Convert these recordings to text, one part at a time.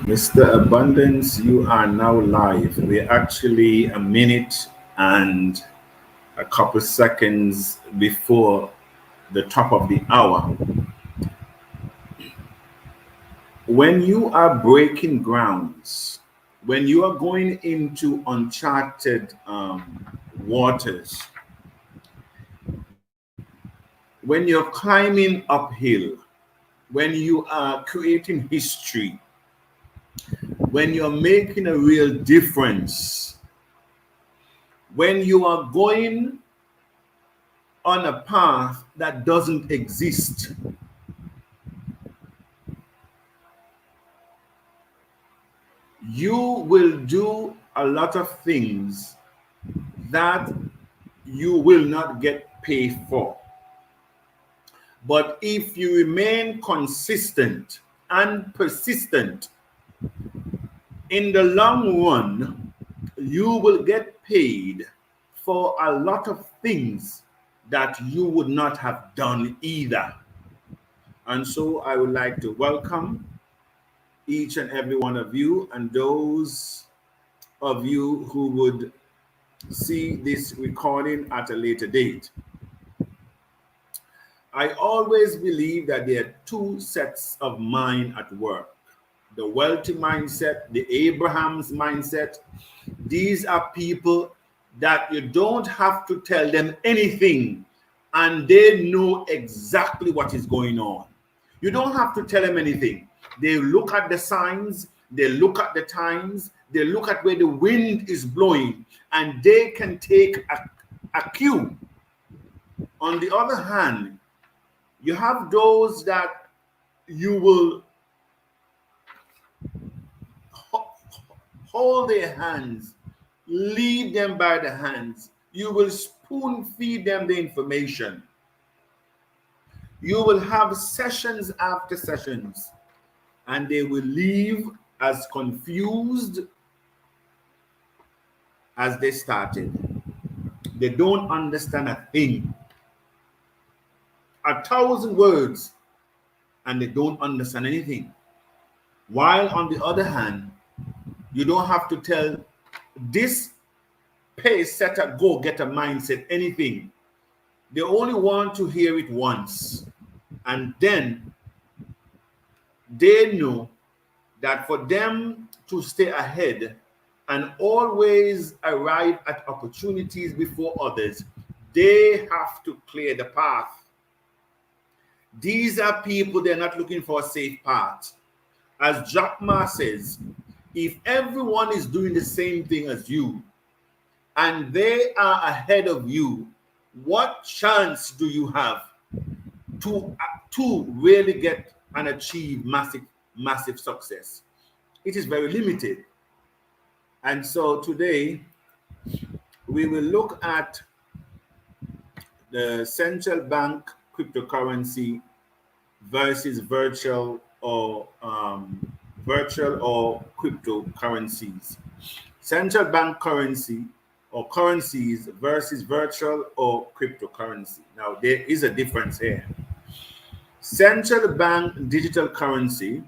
Mr. Abundance, you are now live. We're actually a minute and a couple seconds before the top of the hour. When you are breaking grounds, when you are going into uncharted waters, when you're climbing uphill, when you are creating history, when you're making a real difference, when you are going on a path that doesn't exist, you will do a lot of things that you will not get paid for. But if you remain consistent and persistent, in the long run, you will get paid for a lot of things that you would not have done either. And so I would like to welcome each and every one of you and those of you who would see this recording at a later date. I always believe that there are two sets of mind at work: the wealthy mindset, the Abraham's mindset. These are people that you don't have to tell them anything and they know exactly what is going on. You don't have to tell them anything. They look at the signs, they look at the times, they look at where the wind is blowing, and they can take a cue. On the other hand, you have those that you will hold their hands, lead them by the hands. You will spoon feed them the information. You will have sessions after sessions, and they will leave as confused as they started. They don't understand a thing. 1,000 words, and they don't understand anything. While on the other hand, you don't have to tell this pace setter, go get a mindset, anything. They only want to hear it once. And then they know that for them to stay ahead and always arrive at opportunities before others, they have to clear the path. These are people, they're not looking for a safe path. As Jack Ma says, if everyone is doing the same thing as you and they are ahead of you, what chance do you have to really get and achieve massive success? It is very limited. And so today we will look at the central bank cryptocurrency versus virtual or cryptocurrencies. Central bank currency or currencies versus virtual or cryptocurrency. Now there is a difference here. Central bank digital currency,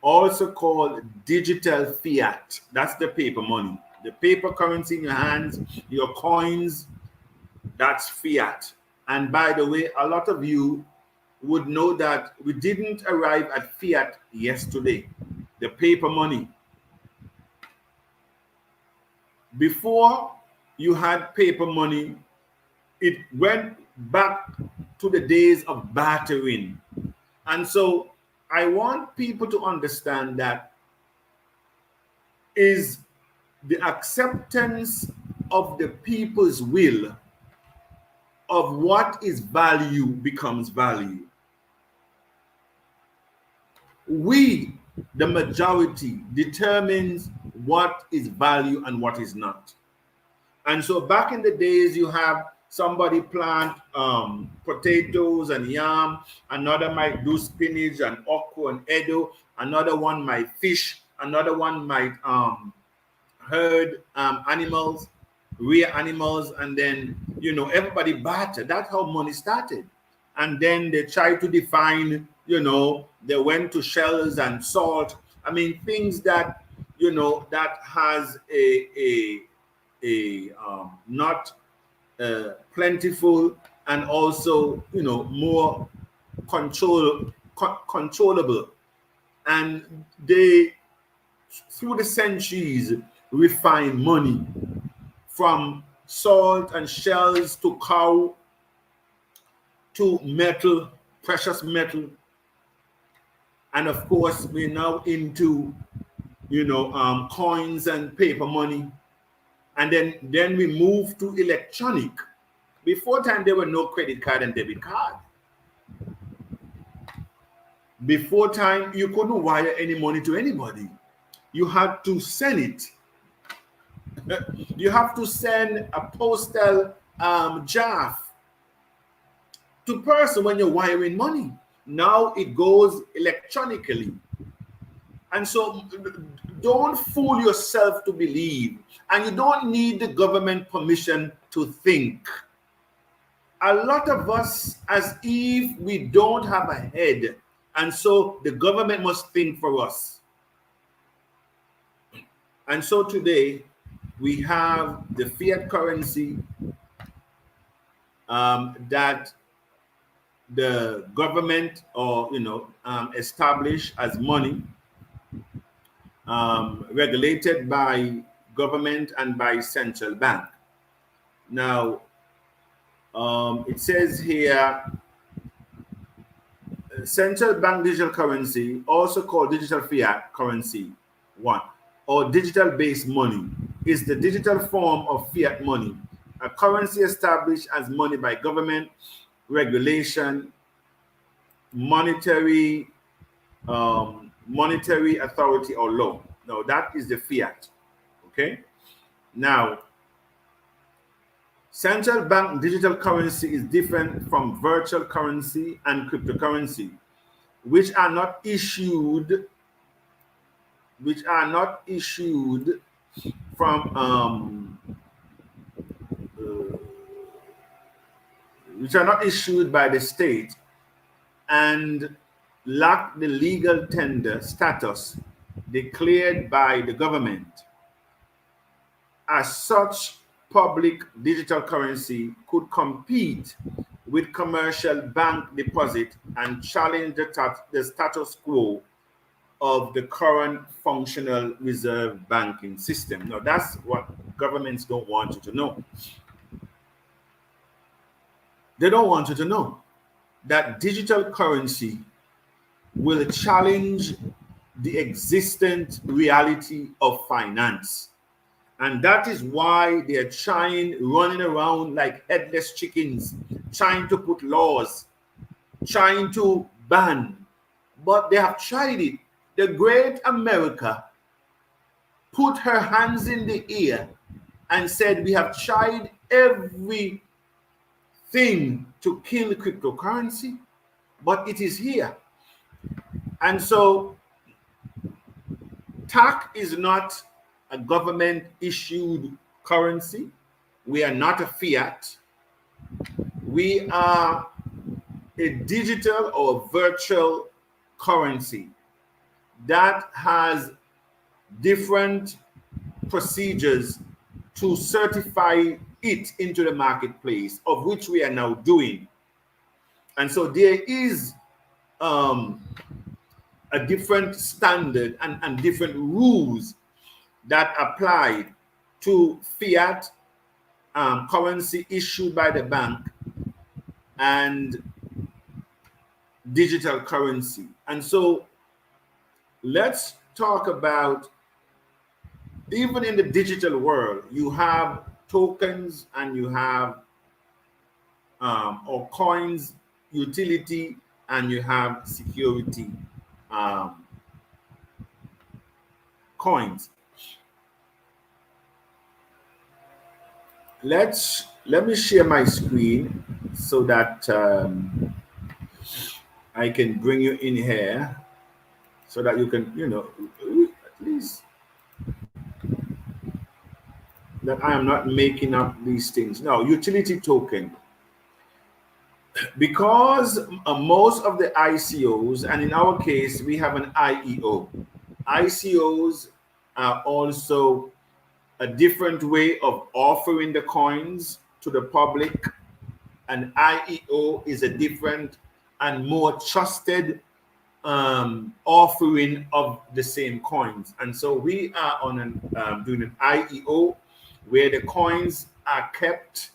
also called digital fiat, that's the paper money. The paper currency in your hands, your coins, that's fiat. And by the way, a lot of you would know that we didn't arrive at fiat yesterday, the paper money. Before you had paper money, it went back to the days of bartering. And so I want people to understand that is the acceptance of the people's will of what is value becomes value. We, the majority, determines what is value and what is not. And so back in the days, you have somebody plant potatoes and yam, another might do spinach and okra and edo, another one might fish, another one might herd animals, rear animals, and then everybody barter. That's how money started. And then they try to define, they went to shells and salt I mean, things that, you know, that has a not plentiful, and also, you know, more controllable. And they, through the centuries, refine money from salt and shells to cow to metal, precious metal. And of course, we're now into, you know, coins and paper money. And then we move to electronic. Before time, there were no credit card and debit card. Before time, you couldn't wire any money to anybody. You had to send it. You have to send a postal draft to person when you're wiring money. Now it goes electronically. And so don't fool yourself to believe. And you don't need the government permission to think. A lot of us, as if we don't have a head, and so the government must think for us. And so today we have the fiat currency that the government, or established as money, regulated by government and by central bank. Now, it says here, central bank digital currency, also called digital fiat currency, one, or digital based money, is the digital form of fiat money, a currency established as money by government, regulation, monetary authority, or law. Now that is the fiat. Okay. Now, central bank digital currency is different from virtual currency and cryptocurrency, which are not issued from which are not issued by the state and lack the legal tender status declared by the government. As such, public digital currency could compete with commercial bank deposit and challenge the status quo of the current functional reserve banking system. Now, that's what governments don't want you to know. They don't want you to know that digital currency will challenge the existent reality of finance. And that is why they're running around like headless chickens, trying to put laws, trying to ban. But they have tried it. The great America put her hands in the air and said, we have tried everything to kill cryptocurrency, but it is here. And so TACC is not a government issued currency. We are not a fiat. We are a digital or virtual currency that has different procedures to certify it into the marketplace, of which we are now doing. And so there is a different standard and different rules that apply to fiat currency issued by the bank and digital currency. And so let's talk about, even in the digital world, you have tokens and you have or coins, utility, and you have security coins. Let me share my screen so that I can bring you in here, so that you can, at least that I am not making up these things. Now, utility token. Because most of the ICOs, and in our case, we have an IEO. ICOs are also a different way of offering the coins to the public. An IEO is a different and more trusted offering of the same coins. And so we are on doing an IEO where the coins are kept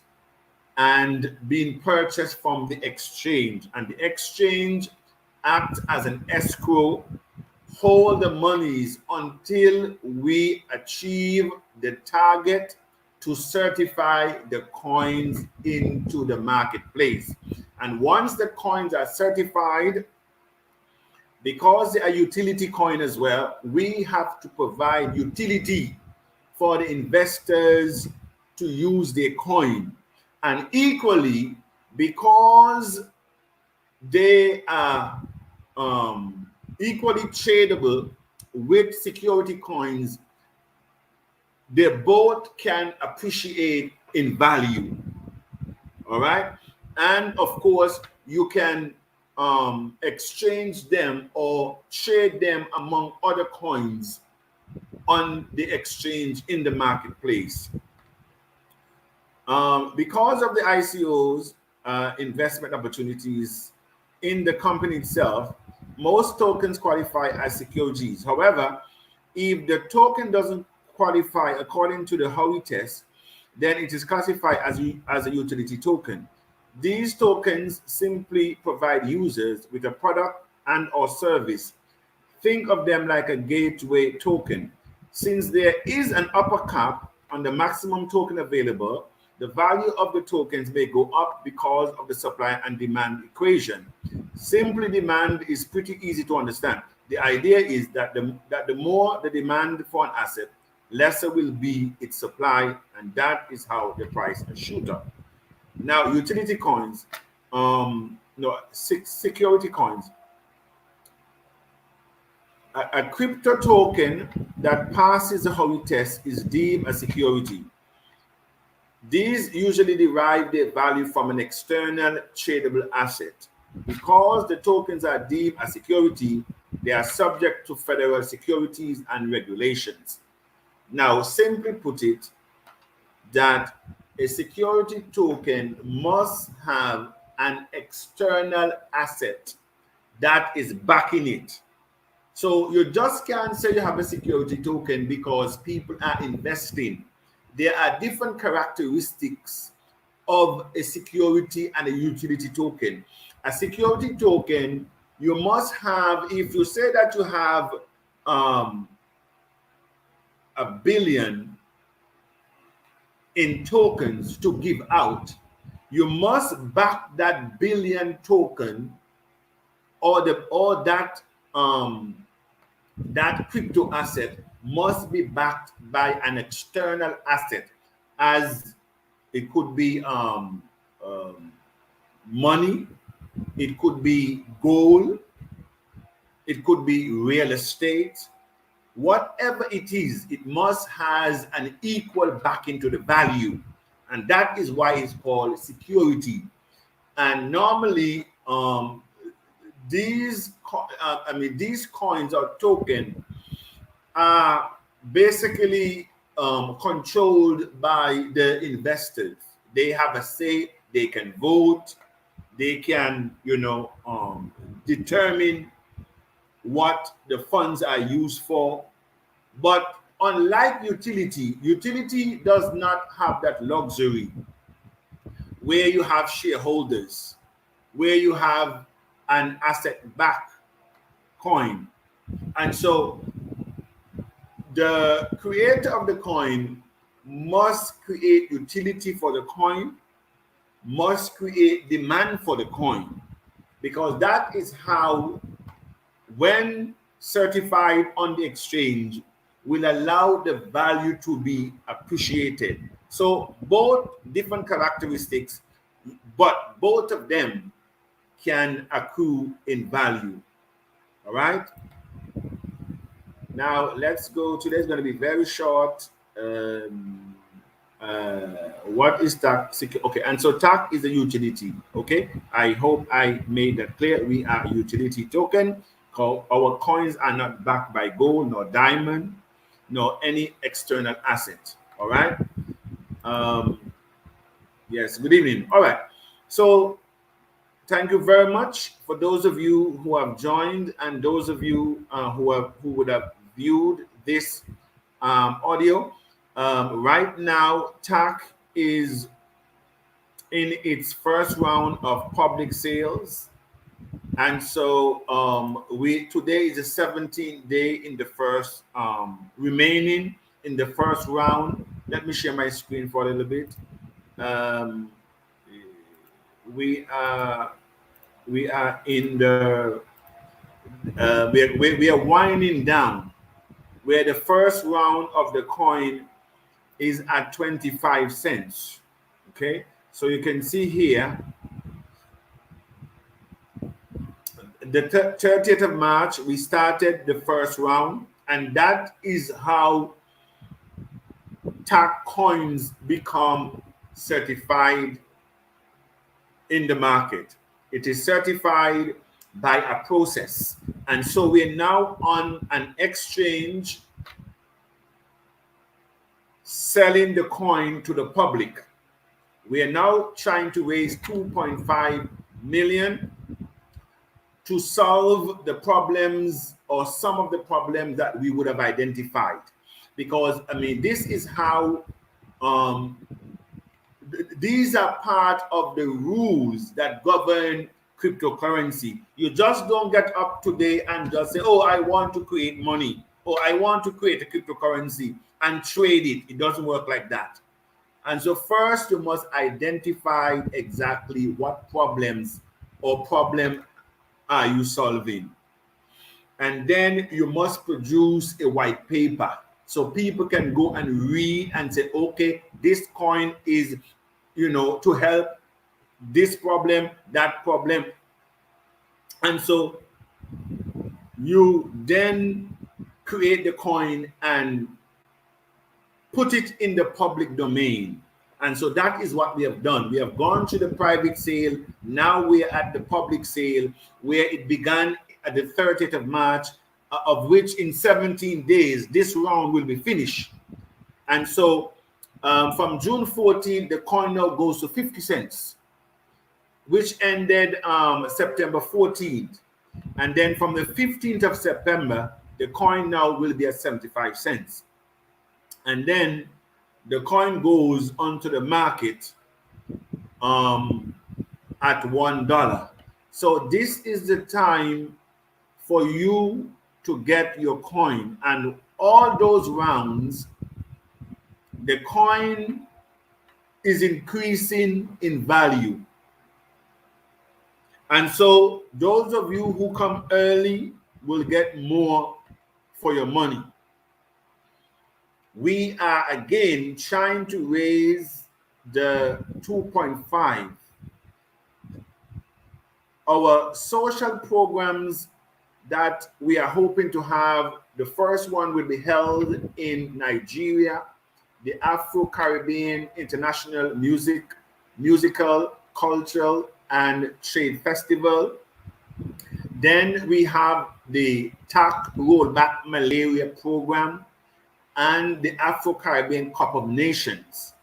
and being purchased from the exchange, and the exchange acts as an escrow, hold the monies until we achieve the target to certify the coins into the marketplace. And once the coins are certified, because they are utility coin as well, we have to provide utility for the investors to use their coin. And equally, because they are equally tradable with security coins, they both can appreciate in value. All right. And of course, you can exchange them or trade them among other coins on the exchange in the marketplace. Because of the ICO's investment opportunities in the company itself, most tokens qualify as securities. However, if the token doesn't qualify according to the Howey test, then it is classified as a utility token. These tokens simply provide users with a product and or service. Think of them like a gateway token. Since there is an upper cap on the maximum token available, the value of the tokens may go up because of the supply and demand equation. Simply, demand is pretty easy to understand. The idea is that the more the demand for an asset, lesser will be its supply, and that is how the price will shoot up. Now, utility coins, security coins. A crypto token that passes the Howey test is deemed a security. These usually derive their value from an external tradable asset. Because the tokens are deemed a security, they are subject to federal securities and regulations. Now, simply put it, that a security token must have an external asset that is backing it. So you just can't say you have a security token because people are investing. There are different characteristics of a security and a utility token. A security token, you must have, if you say that you have a billion in tokens to give out, you must back that billion token or that crypto asset must be backed by an external asset, as it could be money, it could be gold, it could be real estate. Whatever it is, it must has an equal backing to the value, and that is why it's called security. And normally, these coins or token are basically controlled by the investors. They have a say. They can vote. They can, determine what the funds are used for. But unlike utility does not have that luxury where you have shareholders, where you have an asset-backed coin. And so the creator of the coin must create utility for the coin, must create demand for the coin, because that is how, when certified on the exchange, will allow the value to be appreciated. So both different characteristics, but both of them can accrue in value. All right. Now let's go. Today's going to be very short. What is TACC? Okay, and so TACC is a utility. Okay, I hope I made that clear. We are a utility token. Our coins are not backed by gold, nor diamond, nor any external asset. All right. Um, yes. Good evening. All right. So thank you very much for those of you who have joined and those of you who would have viewed this audio. Right now, TACC is in its first round of public sales, and so we today is the 17th day in the first remaining in the first round. Let me share my screen for a little bit. Um, we are in the we are winding down where the first round of the coin is at 25 cents. Okay, so you can see here the 30th of March we started the first round, and that is how TACC coins become certified in the market. It is certified by a process, and so we're now on an exchange selling the coin to the public. We are now trying to raise 2.5 million to solve the problems or some of the problems that we would have identified, because I mean this is how these are part of the rules that govern cryptocurrency. You just don't get up today and just say, oh, I want to create money, or I want to create a cryptocurrency and trade it. It doesn't work like that. And so first you must identify exactly what problems or problem are you solving. And then you must produce a white paper so people can go and read and say, okay, this coin is, to help this problem, that problem. And so you then create the coin and put it in the public domain. And so that is what we have done. We have gone to the private sale. Now we are at the public sale, where it began at the 30th of March, of which in 17 days, this round will be finished. And so from June 14th, the coin now goes to 50 cents, which ended September 14th. And then from the 15th of September, the coin now will be at 75 cents. And then the coin goes onto the market at $1. So this is the time for you to get your coin. And all those rounds, the coin is increasing in value. And so those of you who come early will get more for your money. We are again trying to raise the 2.5. Our social programs that we are hoping to have, the first one will be held in Nigeria, the Afro-Caribbean International Musical, Cultural, and Trade Festival. Then we have the TACC Rollback Malaria Program and the Afro-Caribbean Cup of Nations.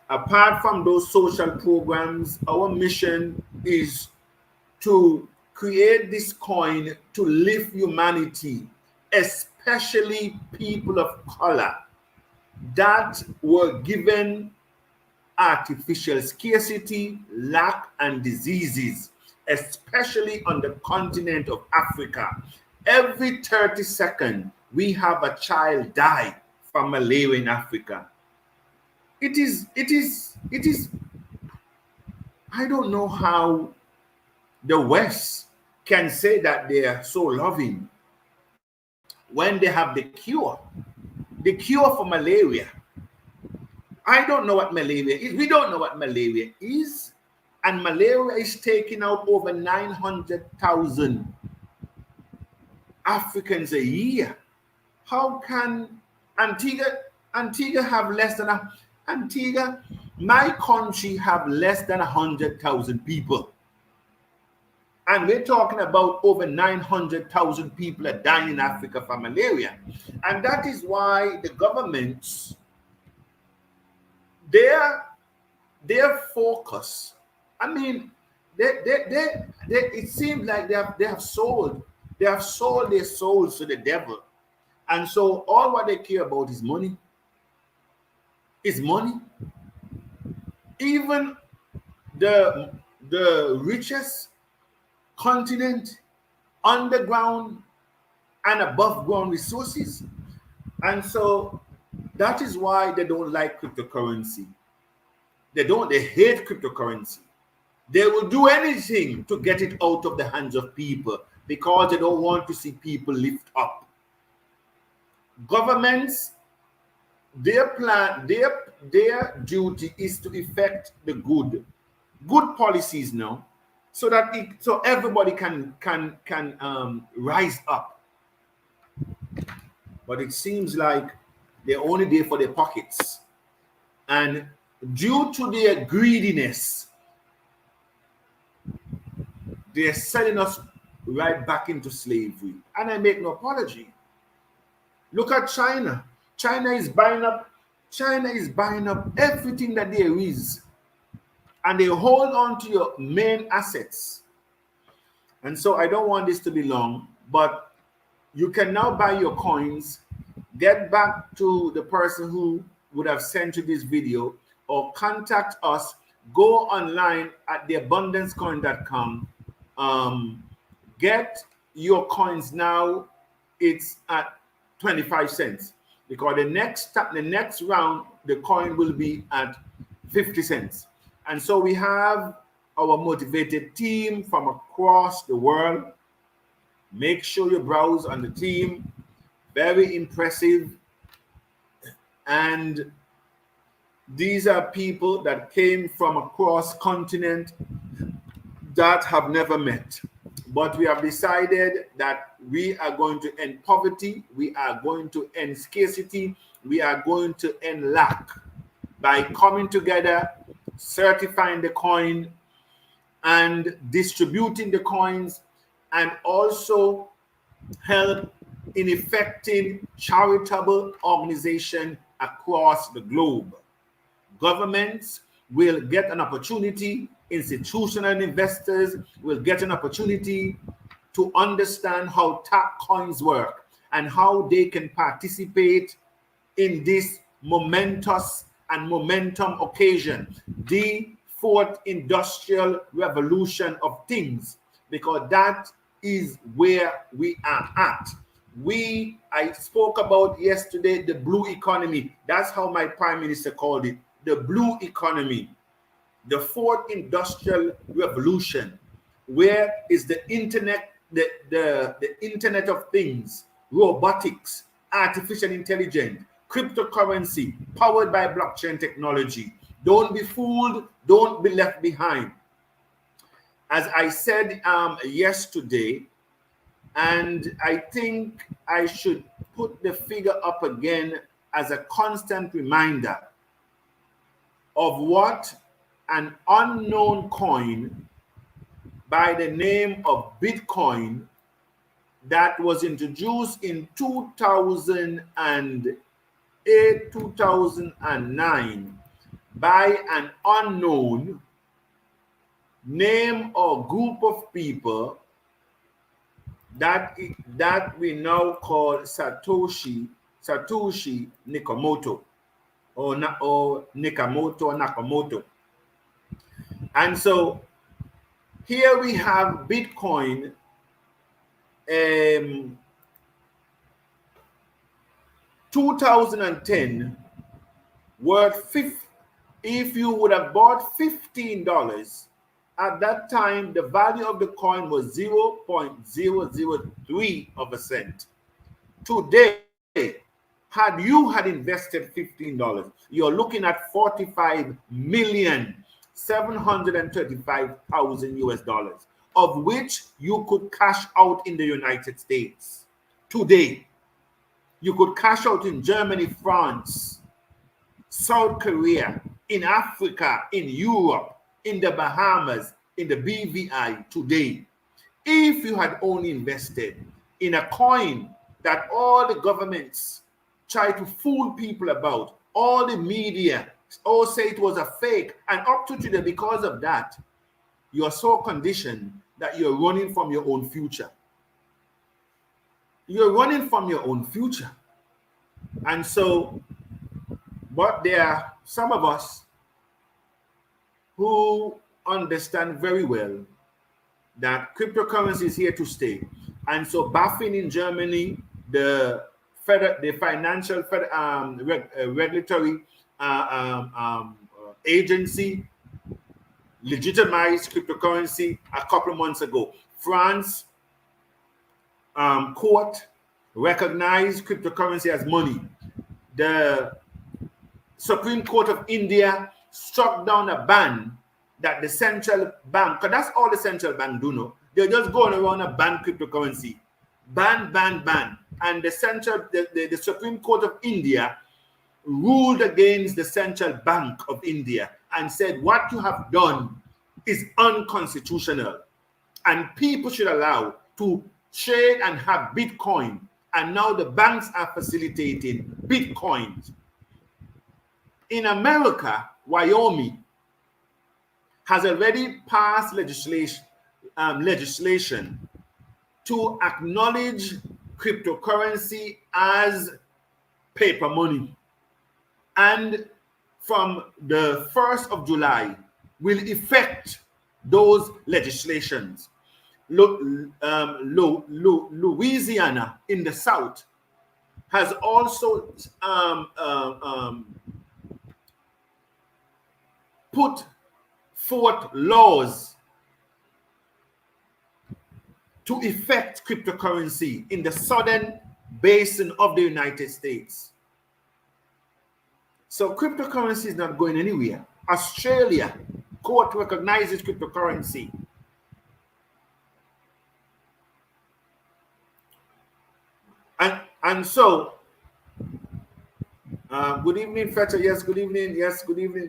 Apart from those social programs, our mission is to create this coin to lift humanity, especially people of color that were given artificial scarcity, lack, and diseases, especially on the continent of Africa. Every 30 seconds, we have a child die from malaria in Africa. It is, I don't know how the West can say that they are so loving when they have the cure for malaria. I don't know what malaria is. We don't know what malaria is. And malaria is taking out over 900,000 Africans a year. How can Antigua have less than my country have less than 100,000 people? And we're talking about over 900,000 people are dying in Africa from malaria. And that is why the governments, their focus, I mean, it seems like they have sold their souls to the devil. And so all what they care about is money. Is money. Even the richest continent, underground and above ground resources. And so that is why they don't like cryptocurrency. They hate cryptocurrency. They will do anything to get it out of the hands of people because they don't want to see people lift up. Governments, their duty is to effect the good policies now, so that so everybody can rise up. But it seems like they're only there for their pockets, and due to their greediness, they're selling us right back into slavery. And I make no apology. Look at China. China is buying up everything that there is, and they hold on to your main assets. And so I don't want this to be long, but you can now buy your coins. Get back to the person who would have sent you this video, or contact us. Go online at theabundancecoin.com. Get your coins now. It's at 25 cents, because the next round the coin will be at 50 cents. And so we have our motivated team from across the world. Make sure you browse on the team. Very impressive. And these are people that came from across continent that have never met. But we have decided that we are going to end poverty, we are going to end scarcity, we are going to end lack by coming together, certifying the coin and distributing the coins, and also help in effecting charitable organization across the globe. Governments will get an opportunity, institutional investors will get an opportunity to understand how TACC coins work and how they can participate in this momentous and momentum occasion, the fourth industrial revolution of things, because that is where we are at. I spoke about yesterday the blue economy. That's how my prime minister called it, the blue economy. The fourth industrial revolution, where is the internet, the internet of things, robotics, artificial intelligence, cryptocurrency, powered by blockchain technology. Don't be fooled, don't be left behind. As I said yesterday, and I think I should put the figure up again as a constant reminder of what an unknown coin by the name of Bitcoin, that was introduced in 2008, 2009 by an unknown name or group of people that we now call Satoshi Nakamoto, or Nakamoto. And so here we have Bitcoin, 2010, worth if you would have bought $15 at that time, the value of the coin was 0.003 of a cent. Today, had you had invested $15, you're looking at 45,735,000 US dollars, of which you could cash out in the United States. Today, you could cash out in Germany, France, South Korea, in Africa, in Europe, in the Bahamas, in the BVI today. If you had only invested in a coin that all the governments try to fool people about, all the media all say it was a fake, and up to today, because of that, you are so conditioned that you're running from your own future. You're running from your own future. And so, but there are some of us who understand very well that cryptocurrency is here to stay. And so BaFin in Germany, the financial regulatory agency, legitimized cryptocurrency a couple of months ago. France court recognized cryptocurrency as money. The Supreme Court of India struck down a ban that the central bank, because that's all the central bank do know. They're just going around and ban cryptocurrency. Ban. And the Supreme Court of India ruled against the Central Bank of India and said what you have done is unconstitutional. And people should allow to trade and have Bitcoin. And now the banks are facilitating Bitcoins. In America, Wyoming has already passed legislation to acknowledge cryptocurrency as paper money. And from the 1st of July will effect those legislations. Louisiana in the South has also put forth laws to effect cryptocurrency in the southern basin of the United States. So cryptocurrency is not going anywhere. Australia court recognizes cryptocurrency. And so, good evening, Fetcher. Yes, good evening. Yes, good evening.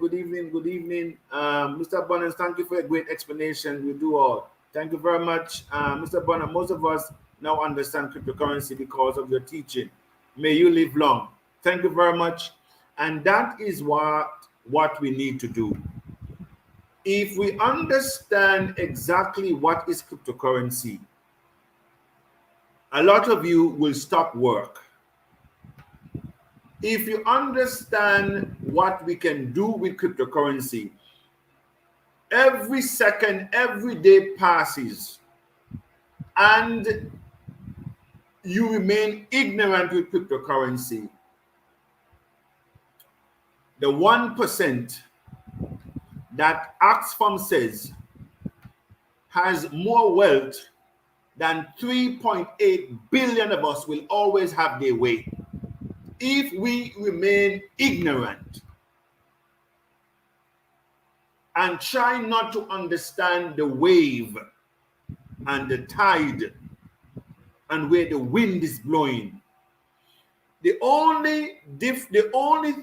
Mr. Bonham, thank you for a great explanation. We do all. Thank you very much. Mr. Bonham, most of us now understand cryptocurrency because of your teaching. May you live long. Thank you very much. And that is what we need to do. If we understand exactly what is cryptocurrency, a lot of you will stop work. If you understand what we can do with cryptocurrency, every second, every day passes, and you remain ignorant with cryptocurrency. The 1% that Oxfam says has more wealth than 3.8 billion of us will always have their way if we remain ignorant and try not to understand the wave and the tide and where the wind is blowing. The only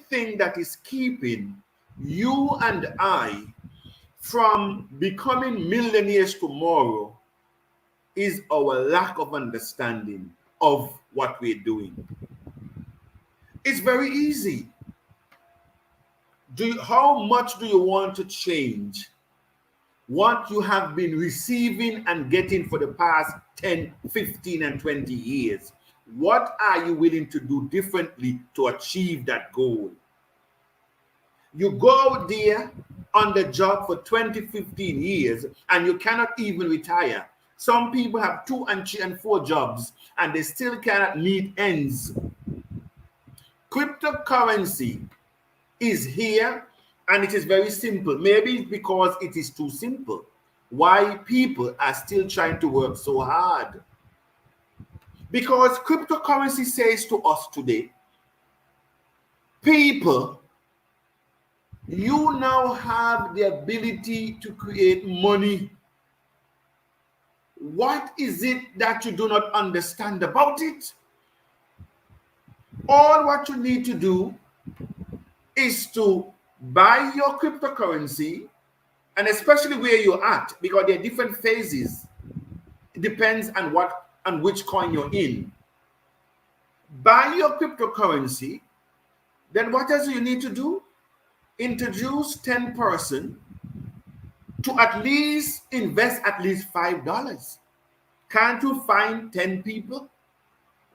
thing that is keeping you and I from becoming millionaires tomorrow is our lack of understanding of what we're doing. It's very easy. How much do you want to change what you have been receiving and getting for the past 10, 15, and 20 years? What are you willing to do differently to achieve that goal? You go out there on the job for 20, 15 years and you cannot even retire. Some people have 2 and 3 and 4 jobs and they still cannot meet ends. Cryptocurrency is here and it is very simple. Maybe it's because it is too simple. Why people are still trying to work so hard? Because cryptocurrency says to us today, people, you now have the ability to create money. What is it that you do not understand about it? All what you need to do is to buy your cryptocurrency, and especially where you're at, because there are different phases. depends on which coin you're in. Buy your cryptocurrency. Then what else do you need to do? Introduce 10 person to at least invest at least $5. Can't you find 10 people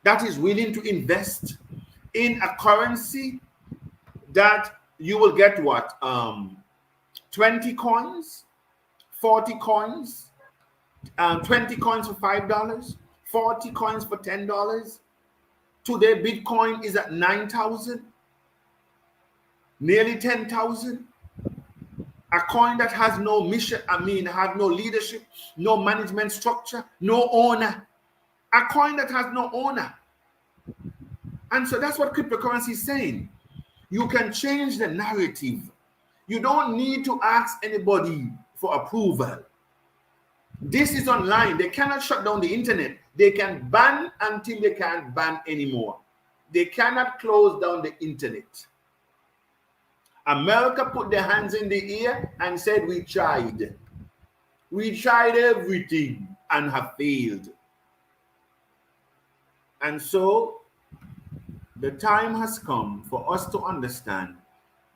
that is willing to invest in a currency that you will get what? 20 coins, 40 coins, 20 coins for $5, 40 coins for $10. Today, Bitcoin is at 9,000, nearly 10,000. A coin that has no mission, have no leadership, no management structure, no owner. A coin that has no owner. And so that's what cryptocurrency is saying. You can change the narrative. You don't need to ask anybody for approval. This is online. They cannot shut down the internet. They can ban until they can't ban anymore. They cannot close down the internet. America put their hands in the air and said, we tried. We tried everything and have failed. And so the time has come for us to understand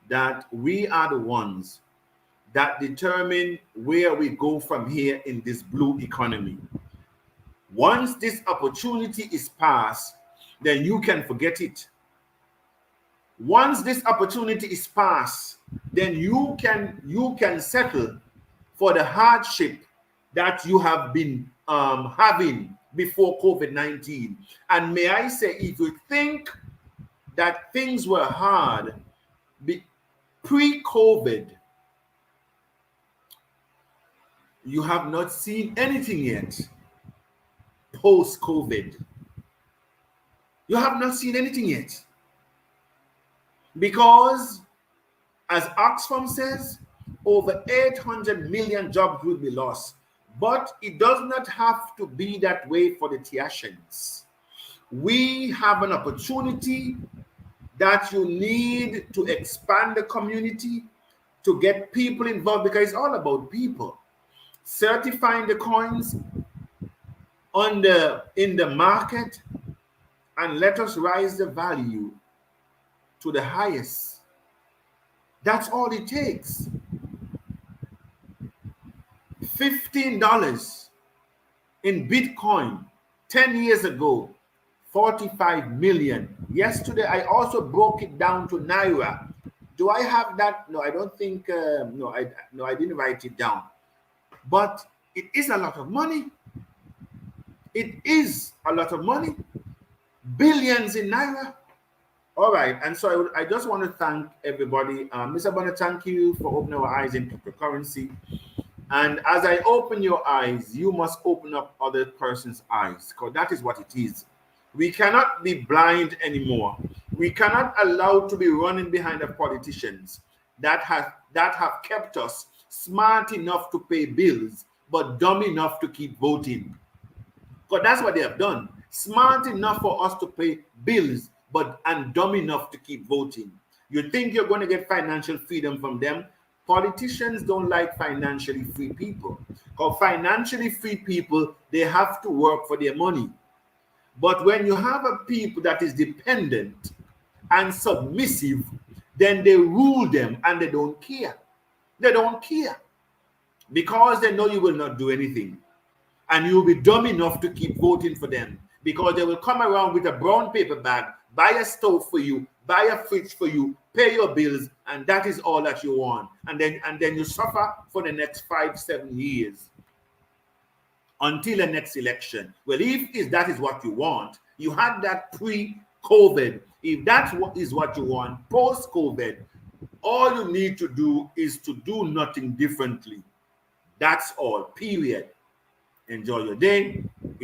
that we are the ones that determine where we go from here in this blue economy. Once this opportunity is passed, then you can forget it. Once this opportunity is passed, then you can settle for the hardship that you have been having before COVID-19. And may I say, if you think that things were hard pre-COVID, you have not seen anything yet post-COVID. You have not seen anything yet. Because, as Oxfam says, over 800 million jobs will be lost. But it does not have to be that way for the Tiashans. We have an opportunity that you need to expand the community, to get people involved, because it's all about people. Certifying the coins in the market, and let us rise the value to the highest. That's all it takes. $15 in Bitcoin 10 years ago, 45 million. Yesterday, I also broke it down to Naira. Do I have that? No, I don't think, I didn't write it down. But it is a lot of money. It is a lot of money. Billions in Naira. All right, and so I just want to thank everybody. Mr. Bonner, thank you for opening our eyes in cryptocurrency. And as I open your eyes, you must open up other person's eyes, because that is what it is. We cannot be blind anymore. We cannot allow to be running behind the politicians that have kept us smart enough to pay bills, but dumb enough to keep voting. Because that's what they have done. Smart enough for us to pay bills, and dumb enough to keep voting. You think you're going to get financial freedom from them? Politicians don't like financially free people. Because financially free people, they have to work for their money. But when you have a people that is dependent and submissive, then they rule them and they don't care. They don't care. Because they know you will not do anything. And you'll be dumb enough to keep voting for them. Because they will come around with a brown paper bag, buy a stove for you, buy a fridge for you, pay your bills, and that is all that you want. And then you suffer for the next 5-7 years until the next election. Well, if that is what you want, you had that pre-COVID. If that is what you want post-COVID, all you need to do is to do nothing differently. That's all, period. Enjoy your day.